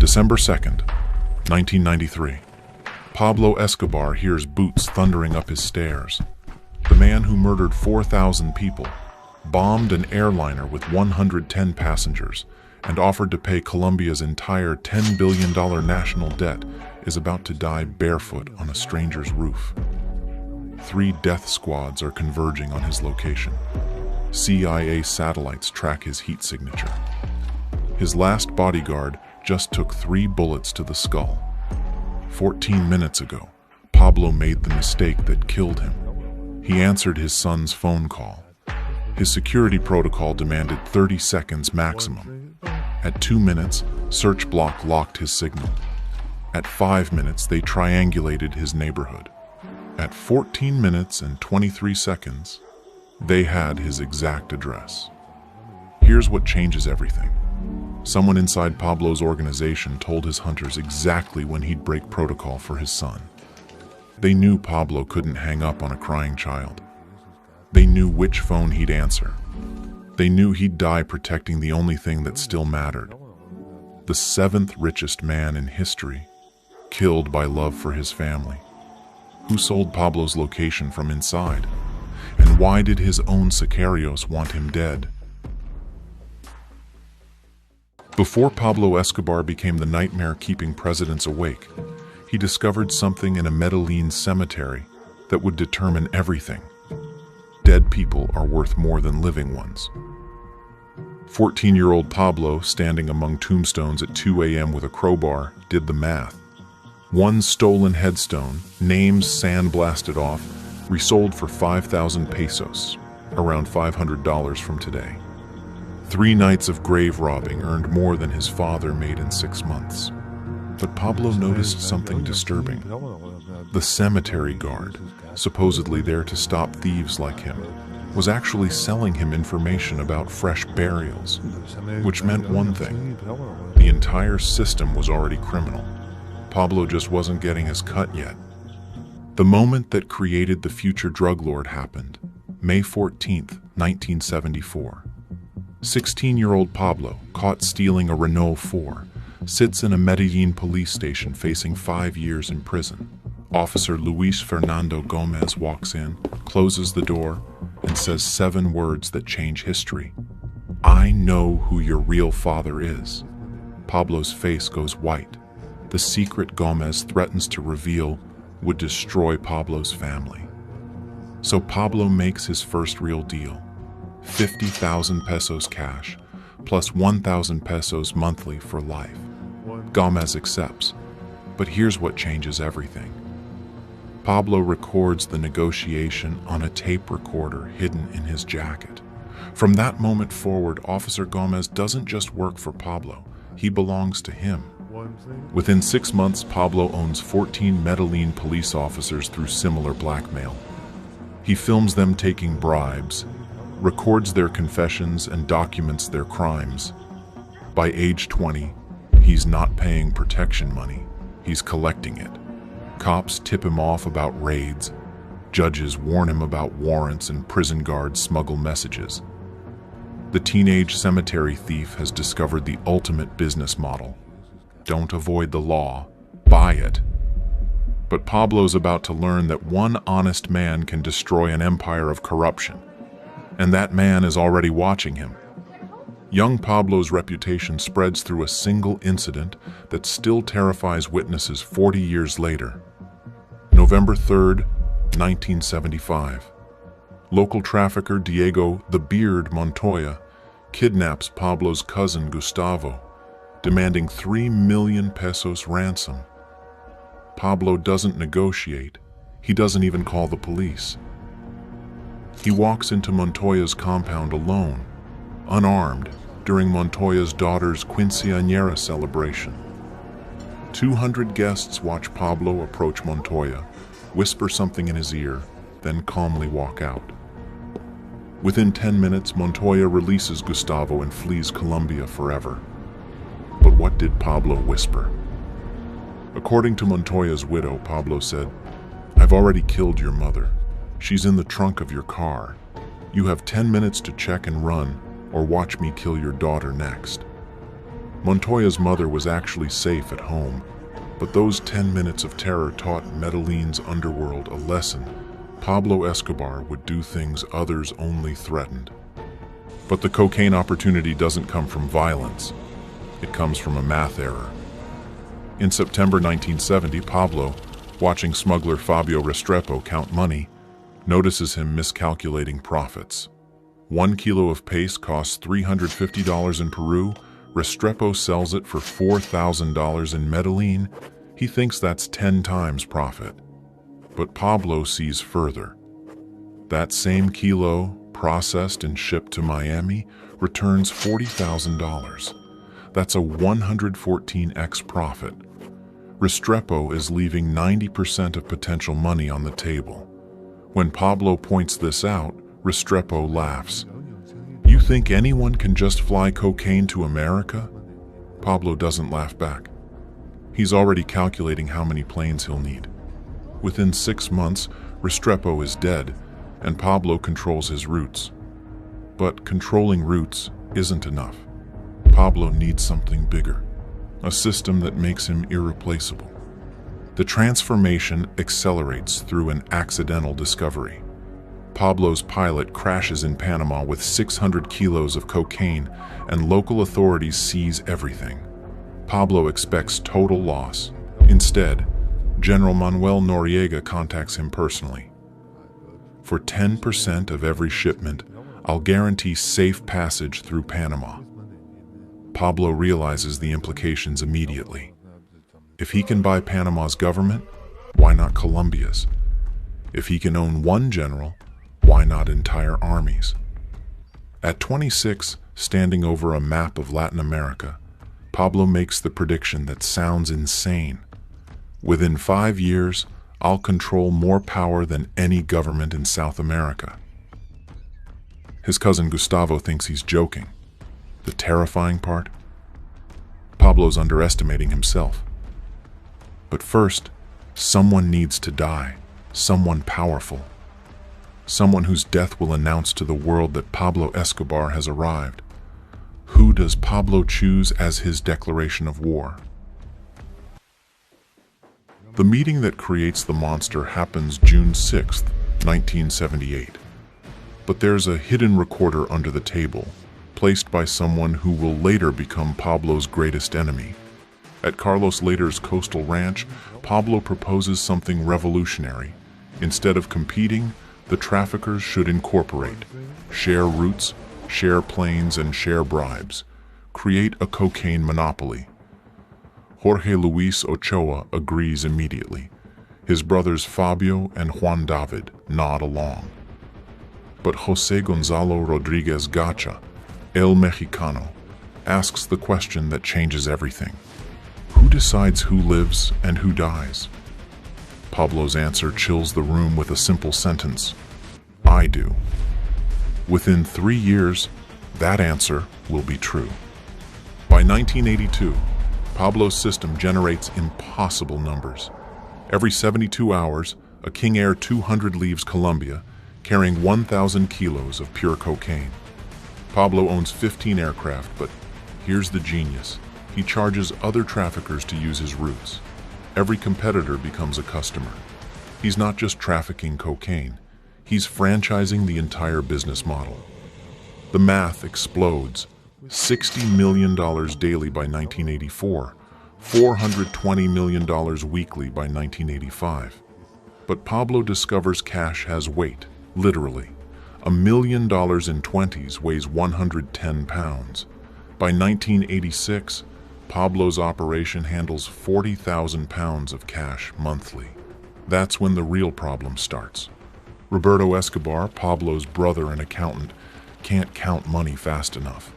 December 2nd, 1993. Pablo Escobar hears boots thundering up his stairs. The man who murdered 4,000 people, bombed an airliner with 110 passengers, and offered to pay Colombia's entire $10 billion national debt is about to die barefoot on a stranger's roof. 3 death squads are converging on his location. CIA satellites track his heat signature. His last bodyguard just took 3 bullets to the skull. 14 minutes ago, Pablo made the mistake that killed him. He answered his son's phone call. His security protocol demanded 30 seconds maximum. At 2 minutes, search block locked his signal. At 5 minutes, they triangulated his neighborhood. At 14 minutes and 23 seconds, they had his exact address. Here's what changes everything. Someone inside Pablo's organization told his hunters exactly when he'd break protocol for his son. They knew Pablo couldn't hang up on a crying child. They knew which phone he'd answer. They knew he'd die protecting the only thing that still mattered. The 7th richest man in history, killed by love for his family. Who sold Pablo's location from inside? And why did his own sicarios want him dead? Before Pablo Escobar became the nightmare keeping presidents awake, he discovered something in a Medellin cemetery that would determine everything. Dead people are worth more than living ones. 14-year-old Pablo, standing among tombstones at 2 a.m. with a crowbar, did the math. 1 stolen headstone, names sandblasted off, resold for 5,000 pesos, around $500 from today. 3 nights of grave robbing earned more than his father made in 6 months. But Pablo noticed something disturbing. The cemetery guard, supposedly there to stop thieves like him, was actually selling him information about fresh burials, which meant one thing: the entire system was already criminal. Pablo just wasn't getting his cut yet. The moment that created the future drug lord happened, May 14th, 1974. 16-year-old Pablo, caught stealing a Renault 4, sits in a Medellin police station facing 5 years in prison. Officer Luis Fernando Gomez walks in, closes the door, and says 7 words that change history. "I know who your real father is." Pablo's face goes white. The secret Gomez threatens to reveal would destroy Pablo's family. So Pablo makes his first real deal. 50,000 pesos cash, plus 1,000 pesos monthly for life. Gomez accepts, but here's what changes everything. Pablo records the negotiation on a tape recorder hidden in his jacket. From that moment forward, Officer Gomez doesn't just work for Pablo, he belongs to him. Within 6 months, Pablo owns 14 Medellin police officers through similar blackmail. He films them taking bribes, records their confessions, and documents their crimes. By age 20, he's not paying protection money, he's collecting it. Cops tip him off about raids, judges warn him about warrants, and prison guards smuggle messages. The teenage cemetery thief has discovered the ultimate business model. Don't avoid the law, buy it. But Pablo's about to learn that one honest man can destroy an empire of corruption. And that man is already watching him. Young Pablo's reputation spreads through a single incident that still terrifies witnesses 40 years later. November 3rd, 1975. Local trafficker Diego "The Beard" Montoya kidnaps Pablo's cousin Gustavo, demanding 3 million pesos ransom. Pablo doesn't negotiate. He doesn't even call the police. He walks into Montoya's compound alone, unarmed, during Montoya's daughter's quinceañera celebration. 200 guests watch Pablo approach Montoya, whisper something in his ear, then calmly walk out. Within 10 minutes, Montoya releases Gustavo and flees Colombia forever. But what did Pablo whisper? According to Montoya's widow, Pablo said, "I've already killed your mother. She's in the trunk of your car. You have 10 minutes to check and run, or watch me kill your daughter next." Montoya's mother was actually safe at home, but those 10 minutes of terror taught Medellin's underworld a lesson. Pablo Escobar would do things others only threatened. But the cocaine opportunity doesn't come from violence. It comes from a math error. In September 1970, Pablo, watching smuggler Fabio Restrepo count money, notices him miscalculating profits. 1 kilo of paste costs $350 in Peru. Restrepo sells it for $4,000 in Medellin. He thinks that's 10 times profit. But Pablo sees further. That same kilo, processed and shipped to Miami, returns $40,000. That's a 114x profit. Restrepo is leaving 90% of potential money on the table. When Pablo points this out, Restrepo laughs. "You think anyone can just fly cocaine to America?" Pablo doesn't laugh back. He's already calculating how many planes he'll need. Within 6 months, Restrepo is dead, and Pablo controls his routes. But controlling routes isn't enough. Pablo needs something bigger, a system that makes him irreplaceable. The transformation accelerates through an accidental discovery. Pablo's pilot crashes in Panama with 600 kilos of cocaine, and local authorities seize everything. Pablo expects total loss. Instead, General Manuel Noriega contacts him personally. "For 10% of every shipment, I'll guarantee safe passage through Panama." Pablo realizes the implications immediately. If he can buy Panama's government, why not Colombia's? If he can own one general, why not entire armies? At 26, standing over a map of Latin America, Pablo makes the prediction that sounds insane. "Within 5 years, I'll control more power than any government in South America." His cousin Gustavo thinks he's joking. The terrifying part? Pablo's underestimating himself. But first, someone needs to die, someone powerful. Someone whose death will announce to the world that Pablo Escobar has arrived. Who does Pablo choose as his declaration of war? The meeting that creates the monster happens June 6, 1978. But there's a hidden recorder under the table, placed by someone who will later become Pablo's greatest enemy. At Carlos Later's coastal ranch, Pablo proposes something revolutionary. Instead of competing, the traffickers should incorporate, share routes, share planes, and share bribes. Create a cocaine monopoly. Jorge Luis Ochoa agrees immediately. His brothers Fabio and Juan David nod along. But José Gonzalo Rodríguez Gacha, El Mexicano, asks the question that changes everything. Who decides who lives and who dies? Pablo's answer chills the room with a simple sentence: "I do." Within 3 years, that answer will be true. By 1982, Pablo's system generates impossible numbers. Every 72 hours, a King Air 200 leaves Colombia, carrying 1,000 kilos of pure cocaine. Pablo owns 15 aircraft, but here's the genius. He charges other traffickers to use his routes. Every competitor becomes a customer. He's not just trafficking cocaine. He's franchising the entire business model. The math explodes. $60 million daily by 1984, $420 million weekly by 1985. But Pablo discovers cash has weight, literally. $1 million in 20s weighs 110 pounds. By 1986, Pablo's operation handles 40,000 pounds of cash monthly. That's when the real problem starts. Roberto Escobar, Pablo's brother and accountant, can't count money fast enough.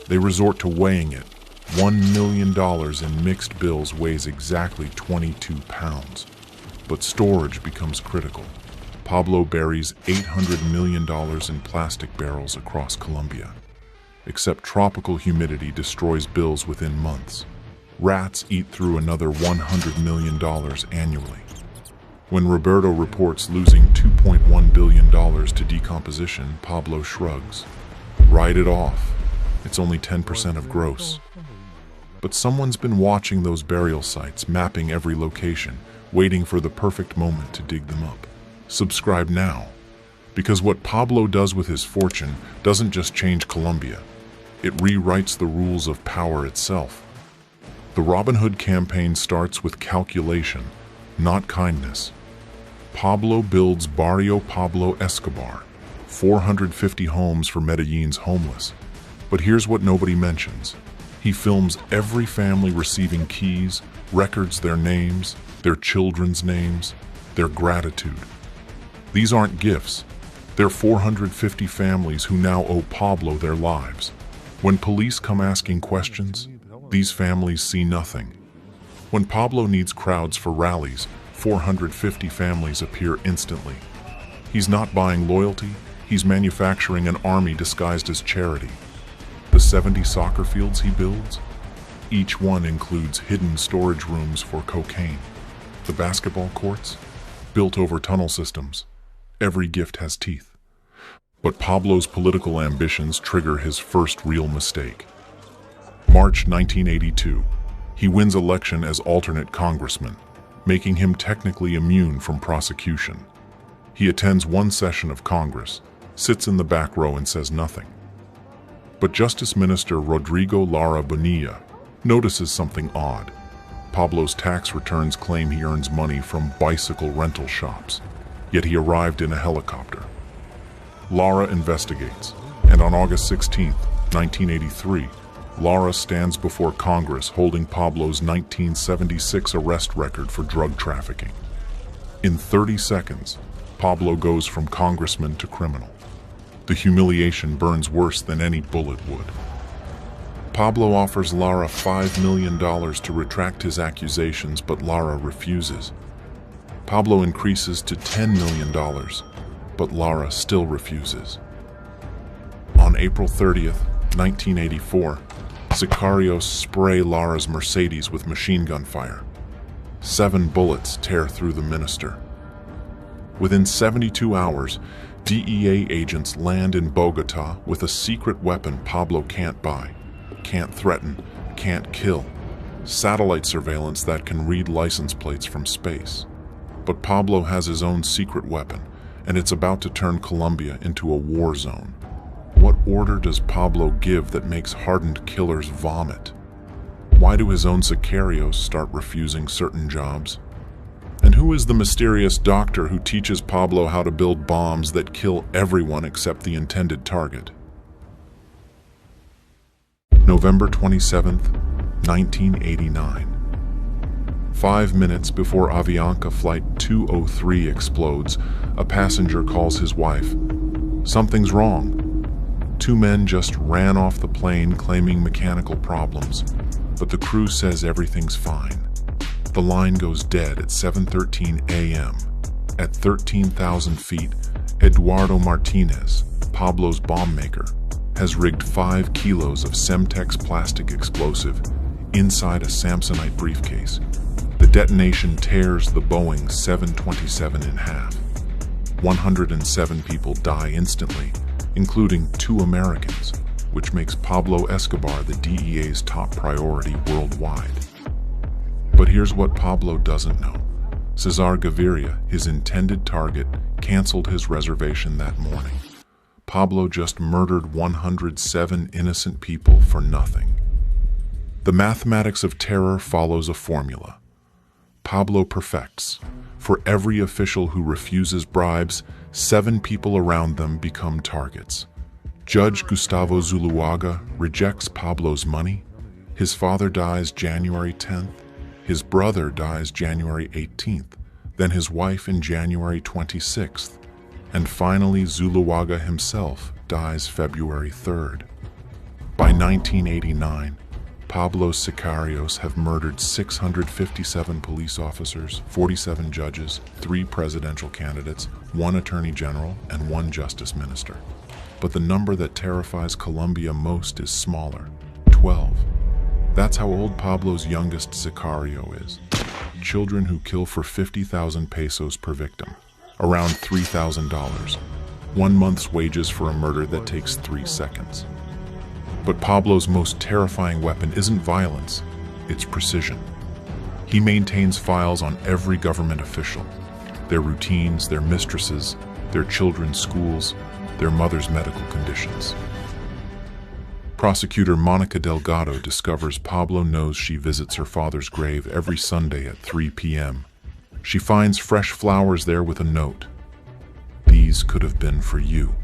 They resort to weighing it. $1 million in mixed bills weighs exactly 22 pounds. But storage becomes critical. Pablo buries $800 million in plastic barrels across Colombia. Except tropical humidity destroys bills within months. Rats eat through another $100 million annually. When Roberto reports losing $2.1 billion to decomposition, Pablo shrugs. Write it off. It's only 10% of gross. But someone's been watching those burial sites, mapping every location, waiting for the perfect moment to dig them up. Subscribe now, because what Pablo does with his fortune doesn't just change Colombia, it rewrites the rules of power itself. The Robin Hood campaign starts with calculation, not kindness. Pablo builds Barrio Pablo Escobar, 450 homes for Medellin's homeless. But here's what nobody mentions. He films every family receiving keys, records their names, their children's names, their gratitude. These aren't gifts. They're 450 families who now owe Pablo their lives. When police come asking questions, these families see nothing. When Pablo needs crowds for rallies, 450 families appear instantly. He's not buying loyalty, he's manufacturing an army disguised as charity. The 70 soccer fields he builds, each one includes hidden storage rooms for cocaine. The basketball courts, built over tunnel systems. Every gift has teeth. But Pablo's political ambitions trigger his first real mistake. March 1982, he wins election as alternate congressman, making him technically immune from prosecution. He attends one session of Congress, sits in the back row and says nothing. But Justice Minister Rodrigo Lara Bonilla notices something odd. Pablo's tax returns claim he earns money from bicycle rental shops, yet he arrived in a helicopter. Lara investigates, and on August 16, 1983, Lara stands before Congress holding Pablo's 1976 arrest record for drug trafficking. In 30 seconds, Pablo goes from congressman to criminal. The humiliation burns worse than any bullet would. Pablo offers Lara $5 million to retract his accusations, but Lara refuses. Pablo increases to $10 million, but Lara still refuses. On April 30th, 1984, sicarios spray Lara's Mercedes with machine gun fire. 7 bullets tear through the minister. Within 72 hours, DEA agents land in Bogota with a secret weapon Pablo can't buy, can't threaten, can't kill. Satellite surveillance that can read license plates from space. But Pablo has his own secret weapon, and it's about to turn Colombia into a war zone. What order does Pablo give that makes hardened killers vomit? Why do his own sicarios start refusing certain jobs? And who is the mysterious doctor who teaches Pablo how to build bombs that kill everyone except the intended target? November 27th, 1989. 5 minutes before Avianca Flight 203 explodes, a passenger calls his wife. Something's wrong. 2 men just ran off the plane claiming mechanical problems, but the crew says everything's fine. The line goes dead at 7:13 a.m. At 13,000 feet, Eduardo Martinez, Pablo's bomb maker, has rigged 5 kilos of Semtex plastic explosive inside a Samsonite briefcase. The detonation tears the Boeing 727 in half. 107 people die instantly, including 2 Americans, which makes Pablo Escobar the DEA's top priority worldwide. But here's what Pablo doesn't know. Cesar Gaviria, his intended target, canceled his reservation that morning. Pablo just murdered 107 innocent people for nothing. The mathematics of terror follows a formula. Pablo perfects. For every official who refuses bribes, 7 people around them become targets. Judge Gustavo Zuluaga rejects Pablo's money. His father dies January 10th. His brother dies January 18th. Then his wife in January 26th. And finally, Zuluaga himself dies February 3rd. By 1989, Pablo's sicarios have murdered 657 police officers, 47 judges, 3 presidential candidates, 1 attorney general, and 1 justice minister. But the number that terrifies Colombia most is smaller, 12. That's how old Pablo's youngest sicario is. Children who kill for 50,000 pesos per victim, around $3,000. 1 month's wages for a murder that takes 3 seconds. But Pablo's most terrifying weapon isn't violence, it's precision. He maintains files on every government official, their routines, their mistresses, their children's schools, their mother's medical conditions. Prosecutor Monica Delgado discovers Pablo knows she visits her father's grave every Sunday at 3 p.m. She finds fresh flowers there with a note. These could have been for you.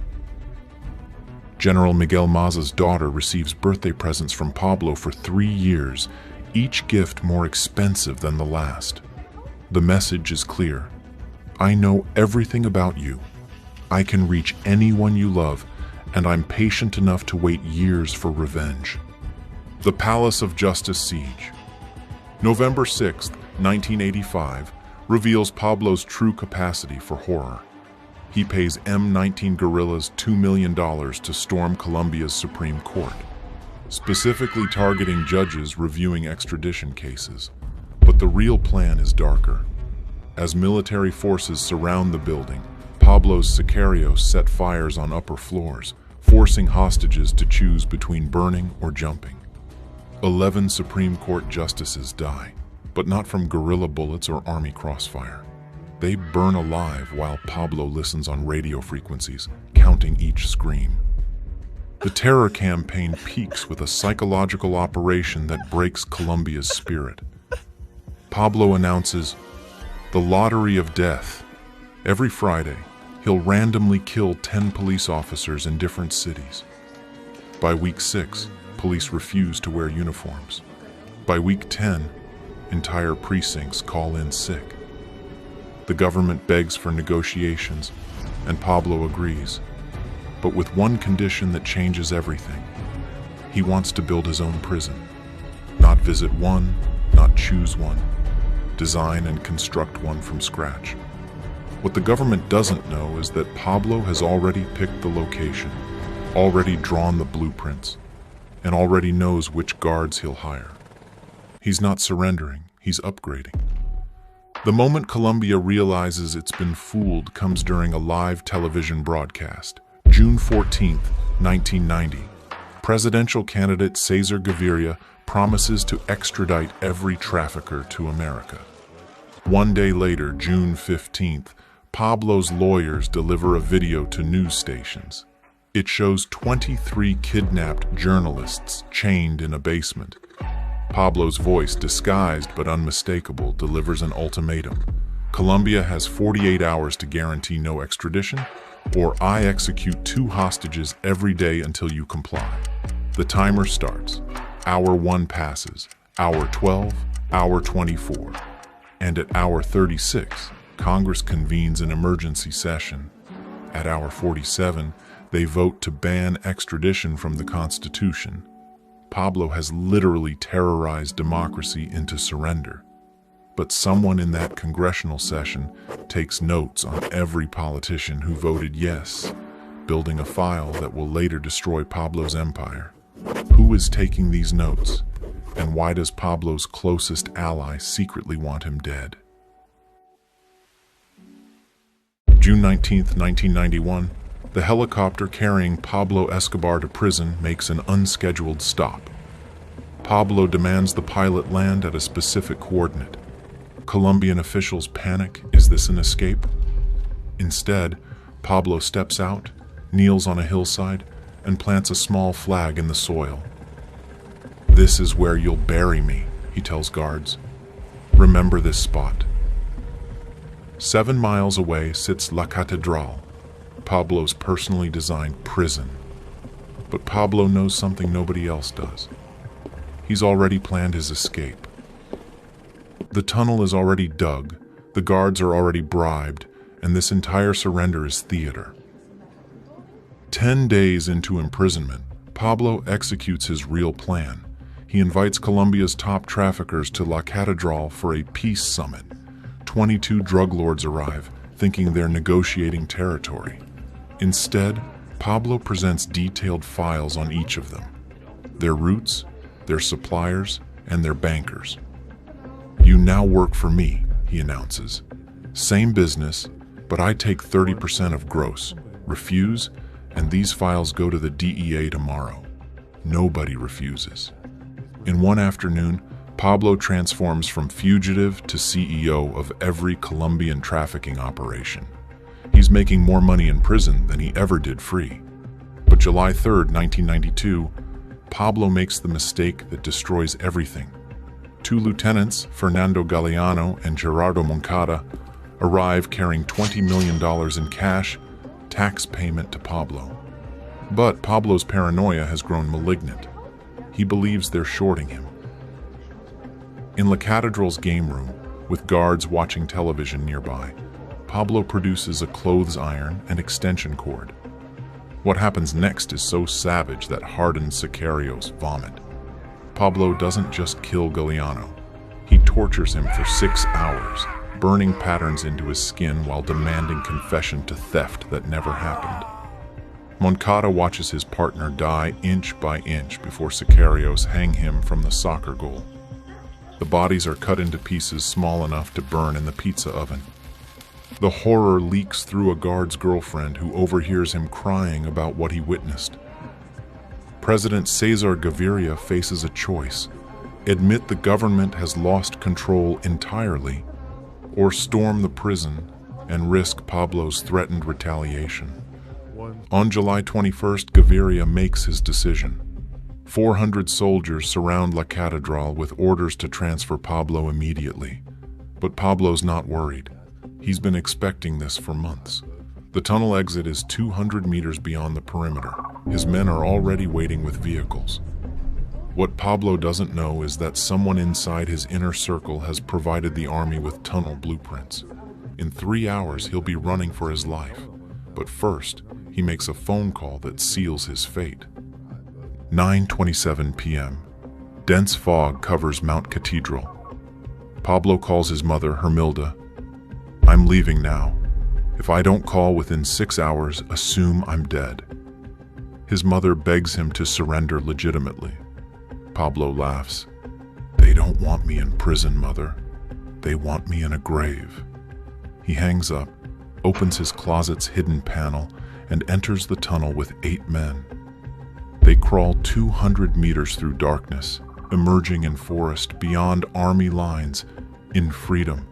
General Miguel Maza's daughter receives birthday presents from Pablo for 3 years, each gift more expensive than the last. The message is clear. I know everything about you. I can reach anyone you love, and I'm patient enough to wait years for revenge. The Palace of Justice Siege. November 6, 1985, reveals Pablo's true capacity for horror. He pays M-19 guerrillas $2 million to storm Colombia's Supreme Court, specifically targeting judges reviewing extradition cases. But the real plan is darker. As military forces surround the building, Pablo's sicarios set fires on upper floors, forcing hostages to choose between burning or jumping. 11 Supreme Court justices die, but not from guerrilla bullets or army crossfire. They burn alive while Pablo listens on radio frequencies, counting each scream. The terror campaign peaks with a psychological operation that breaks Colombia's spirit. Pablo announces, "The lottery of death." Every Friday, he'll randomly kill 10 police officers in different cities. By week 6, police refuse to wear uniforms. By week 10, entire precincts call in sick. The government begs for negotiations, and Pablo agrees, but with one condition that changes everything. He wants to build his own prison. Not visit one, not choose one. Design and construct one from scratch. What the government doesn't know is that Pablo has already picked the location, already drawn the blueprints, and already knows which guards he'll hire. He's not surrendering, he's upgrading. The moment Colombia realizes it's been fooled comes during a live television broadcast. June 14, 1990. Presidential candidate Cesar Gaviria promises to extradite every trafficker to America. One day later, June 15th, Pablo's lawyers deliver a video to news stations. It shows 23 kidnapped journalists chained in a basement. Pablo's voice, disguised but unmistakable, delivers an ultimatum. Colombia has 48 hours to guarantee no extradition, or I execute 2 hostages every day until you comply. The timer starts. Hour 1 passes, hour 12, hour 24. And at hour 36, Congress convenes an emergency session. At hour 47, they vote to ban extradition from the Constitution. Pablo has literally terrorized democracy into surrender. But someone in that congressional session takes notes on every politician who voted yes, building a file that will later destroy Pablo's empire. Who is taking these notes? And why does Pablo's closest ally secretly want him dead? June 19, 1991, the helicopter carrying Pablo Escobar to prison makes an unscheduled stop. Pablo demands the pilot land at a specific coordinate. Colombian officials panic. Is this an escape? Instead, Pablo steps out, kneels on a hillside, and plants a small flag in the soil. "This is where you'll bury me," he tells guards. "Remember this spot." 7 miles away sits La Catedral, Pablo's personally designed prison. But Pablo knows something nobody else does. He's already planned his escape. The tunnel is already dug, the guards are already bribed, and this entire surrender is theater. 10 days into imprisonment, Pablo executes his real plan. He invites Colombia's top traffickers to La Catedral for a peace summit. 22 drug lords arrive, thinking they're negotiating territory. Instead, Pablo presents detailed files on each of them. Their routes, their suppliers, and their bankers. "You now work for me," he announces. "Same business, but I take 30% of gross. Refuse, and these files go to the DEA tomorrow." Nobody refuses. In one afternoon, Pablo transforms from fugitive to CEO of every Colombian trafficking operation. He's making more money in prison than he ever did free. But July 3rd, 1992, Pablo makes the mistake that destroys everything. Two lieutenants, Fernando Galeano and Gerardo Moncada, arrive carrying $20 million in cash, tax payment to Pablo. But Pablo's paranoia has grown malignant. He believes they're shorting him. In La Cathedral's game room, with guards watching television nearby, Pablo produces a clothes iron and extension cord. What happens next is so savage that hardened sicarios vomit. Pablo doesn't just kill Galeano. He tortures him for 6 hours, burning patterns into his skin while demanding confession to theft that never happened. Moncada watches his partner die inch by inch before sicarios hang him from the soccer goal. The bodies are cut into pieces small enough to burn in the pizza oven. The horror leaks through a guard's girlfriend who overhears him crying about what he witnessed. President Cesar Gaviria faces a choice: admit the government has lost control entirely, or storm the prison and risk Pablo's threatened retaliation. On July 21st, Gaviria makes his decision. 400 soldiers surround La Catedral with orders to transfer Pablo immediately. But Pablo's not worried. He's been expecting this for months. The tunnel exit is 200 meters beyond the perimeter. His men are already waiting with vehicles. What Pablo doesn't know is that someone inside his inner circle has provided the army with tunnel blueprints. In 3 hours, he'll be running for his life. But first, he makes a phone call that seals his fate. 9:27 p.m. Dense fog covers Mount Cathedral. Pablo calls his mother, Hermilda. "I'm leaving now. If I don't call within 6 hours, assume I'm dead." His mother begs him to surrender legitimately. Pablo laughs. "They don't want me in prison, Mother. They want me in a grave." He hangs up, opens his closet's hidden panel, and enters the tunnel with 8 men. They crawl 200 meters through darkness, emerging in forest beyond army lines, in freedom.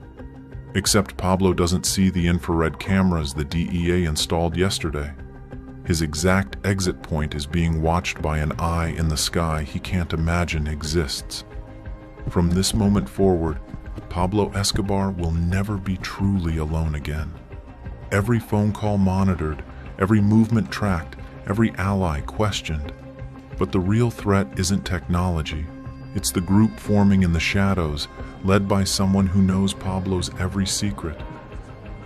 Except Pablo doesn't see the infrared cameras the DEA installed yesterday. His exact exit point is being watched by an eye in the sky he can't imagine exists. From this moment forward, Pablo Escobar will never be truly alone again. Every phone call monitored, every movement tracked, every ally questioned. But the real threat isn't technology. It's the group forming in the shadows, led by someone who knows Pablo's every secret.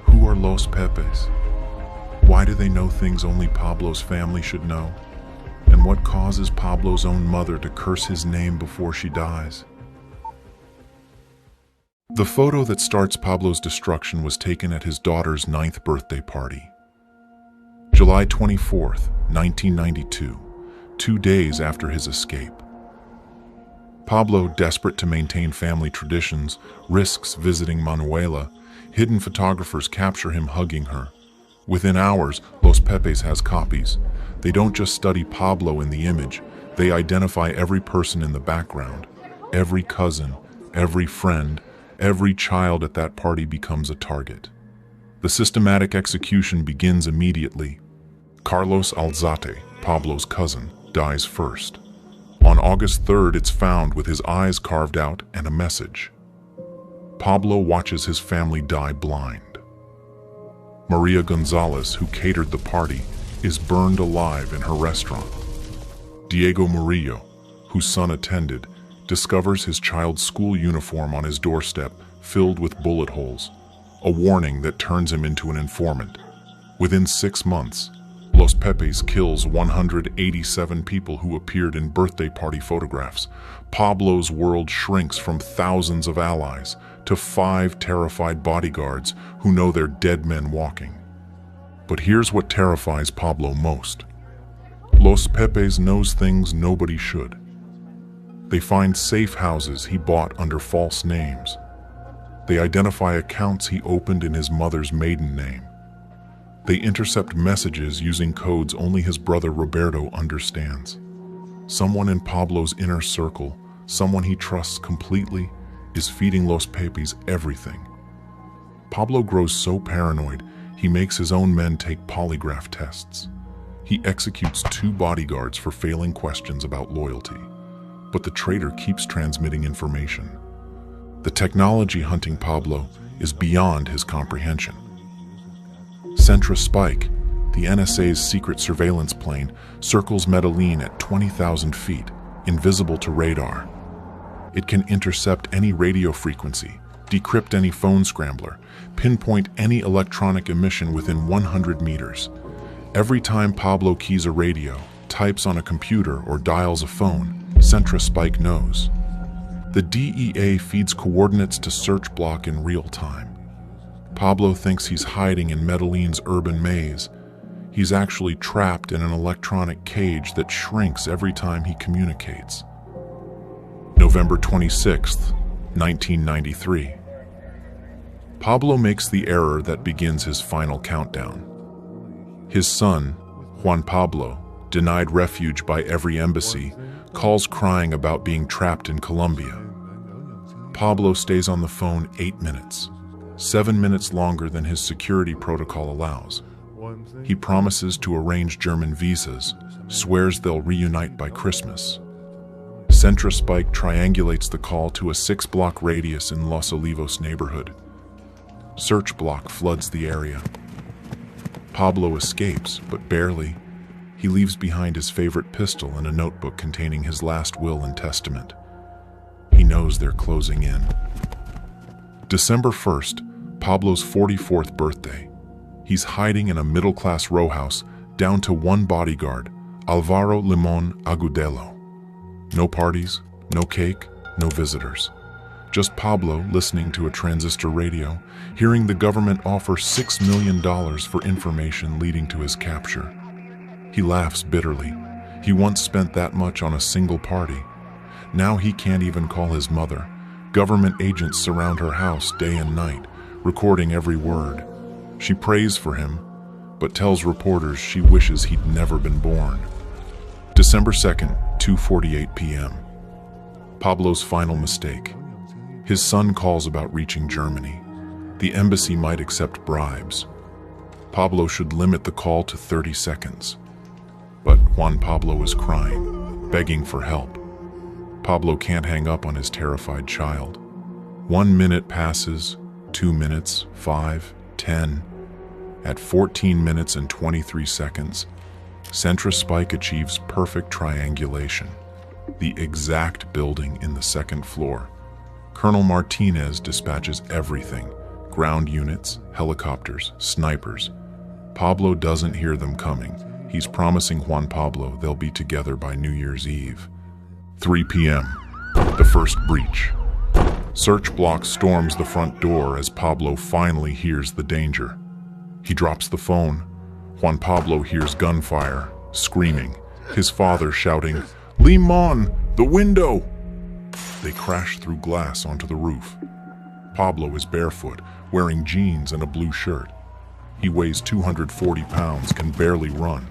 Who are Los Pepes? Why do they know things only Pablo's family should know? And what causes Pablo's own mother to curse his name before she dies? The photo that starts Pablo's destruction was taken at his daughter's 9th birthday party. July 24th, 1992, 2 days after his escape. Pablo, desperate to maintain family traditions, risks visiting Manuela. Hidden photographers capture him hugging her. Within hours, Los Pepes has copies. They don't just study Pablo in the image, they identify every person in the background. Every cousin, every friend, every child at that party becomes a target. The systematic execution begins immediately. Carlos Alzate, Pablo's cousin, dies first. On August 3rd, it's found with his eyes carved out and a message. Pablo watches his family die blind. Maria Gonzalez, who catered the party, is burned alive in her restaurant. Diego Murillo, whose son attended, discovers his child's school uniform on his doorstep filled with bullet holes, a warning that turns him into an informant. Within 6 months, Los Pepes kills 187 people who appeared in birthday party photographs. Pablo's world shrinks from thousands of allies to 5 terrified bodyguards who know they're dead men walking. But here's what terrifies Pablo most. Los Pepes knows things nobody should. They find safe houses he bought under false names. They identify accounts he opened in his mother's maiden name. They intercept messages using codes only his brother Roberto understands. Someone in Pablo's inner circle, someone he trusts completely, is feeding Los Pepis everything. Pablo grows so paranoid, he makes his own men take polygraph tests. He executes 2 bodyguards for failing questions about loyalty. But the traitor keeps transmitting information. The technology hunting Pablo is beyond his comprehension. Centra Spike, the NSA's secret surveillance plane, circles Medellin at 20,000 feet, invisible to radar. It can intercept any radio frequency, decrypt any phone scrambler, pinpoint any electronic emission within 100 meters. Every time Pablo keys a radio, types on a computer, or dials a phone, Centra Spike knows. The DEA feeds coordinates to search block in real time. Pablo thinks he's hiding in Medellin's urban maze. He's actually trapped in an electronic cage that shrinks every time he communicates. November 26th, 1993. Pablo makes the error that begins his final countdown. His son, Juan Pablo, denied refuge by every embassy, calls crying about being trapped in Colombia. Pablo stays on the phone 8 minutes, 7 minutes longer than his security protocol allows. He promises to arrange German visas, swears they'll reunite by Christmas. Centra Spike triangulates the call to a 6-block radius in Los Olivos neighborhood. Search block floods the area. Pablo escapes, but barely. He leaves behind his favorite pistol and a notebook containing his last will and testament. He knows they're closing in. December 1st, Pablo's 44th birthday. He's hiding in a middle-class row house, down to 1 bodyguard, Alvaro Limon Agudelo. No parties, no cake, no visitors. Just Pablo listening to a transistor radio, hearing the government offer $6 million for information leading to his capture. He laughs bitterly. He once spent that much on a single party. Now he can't even call his mother. Government agents surround her house day and night, recording every word. She prays for him, but tells reporters she wishes he'd never been born. December 2nd, 2:48 p.m. Pablo's final mistake. His son calls about reaching Germany. The embassy might accept bribes. Pablo should limit the call to 30 seconds. But Juan Pablo is crying, begging for help. Pablo can't hang up on his terrified child. 1 minute passes, 2 minutes, 5, 10. At 14 minutes and 23 seconds, Centra Spike achieves perfect triangulation, the exact building in the 2nd floor. Colonel Martinez dispatches everything: ground units, helicopters, snipers. Pablo doesn't hear them coming. He's promising Juan Pablo they'll be together by New Year's Eve. 3 p.m. The first breach. Search block storms the front door as Pablo finally hears the danger. He drops the phone. Juan Pablo hears gunfire, screaming, his father shouting, "Limon, the window!" They crash through glass onto the roof. Pablo is barefoot, wearing jeans and a blue shirt. He weighs 240 pounds, can barely run.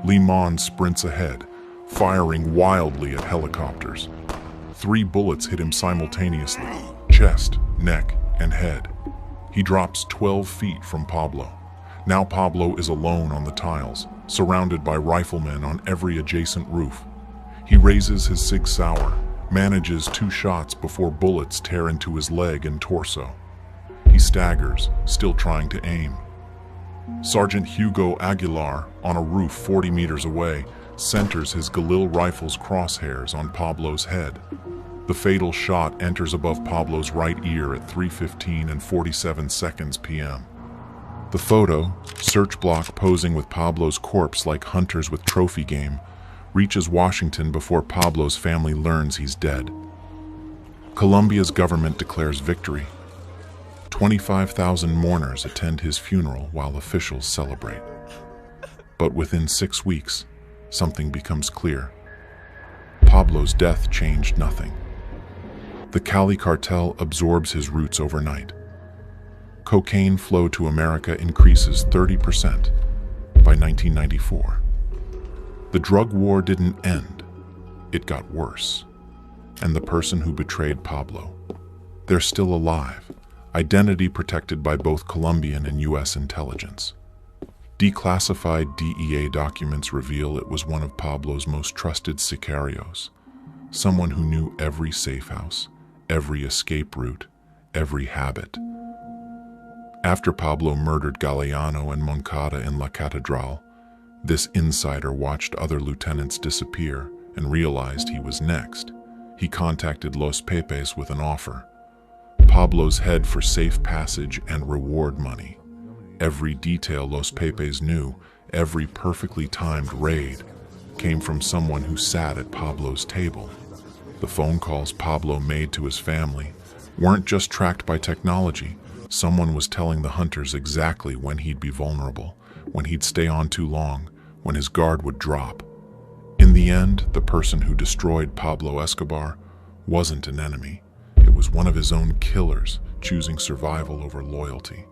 Limon sprints ahead, firing wildly at helicopters. 3 bullets hit him simultaneously, chest, neck, and head. He drops 12 feet from Pablo. Now Pablo is alone on the tiles, surrounded by riflemen on every adjacent roof. He raises his Sig Sauer, manages 2 shots before bullets tear into his leg and torso. He staggers, still trying to aim. Sergeant Hugo Aguilar, on a roof 40 meters away, centers his Galil rifle's crosshairs on Pablo's head. The fatal shot enters above Pablo's right ear at 3:15 and 47 seconds p.m. The photo, search block posing with Pablo's corpse like hunters with trophy game, reaches Washington before Pablo's family learns he's dead. Colombia's government declares victory. 25,000 mourners attend his funeral while officials celebrate. But within 6 weeks, something becomes clear. Pablo's death changed nothing. The Cali cartel absorbs his roots overnight. Cocaine flow to America increases 30% by 1994. The drug war didn't end, it got worse. and the person who betrayed Pablo. They're still alive, identity protected by both Colombian and U.S. intelligence. Declassified DEA documents reveal it was one of Pablo's most trusted sicarios, someone who knew every safe house, every escape route, every habit. After Pablo murdered Galeano and Moncada in La Catedral, this insider watched other lieutenants disappear and realized he was next. He contacted Los Pepes with an offer: Pablo's head for safe passage and reward money. Every detail Los Pepes knew, every perfectly timed raid, came from someone who sat at Pablo's table. The phone calls Pablo made to his family weren't just tracked by technology. Someone was telling the hunters exactly when he'd be vulnerable, when he'd stay on too long, when his guard would drop. In the end, the person who destroyed Pablo Escobar wasn't an enemy. It was one of his own killers, choosing survival over loyalty.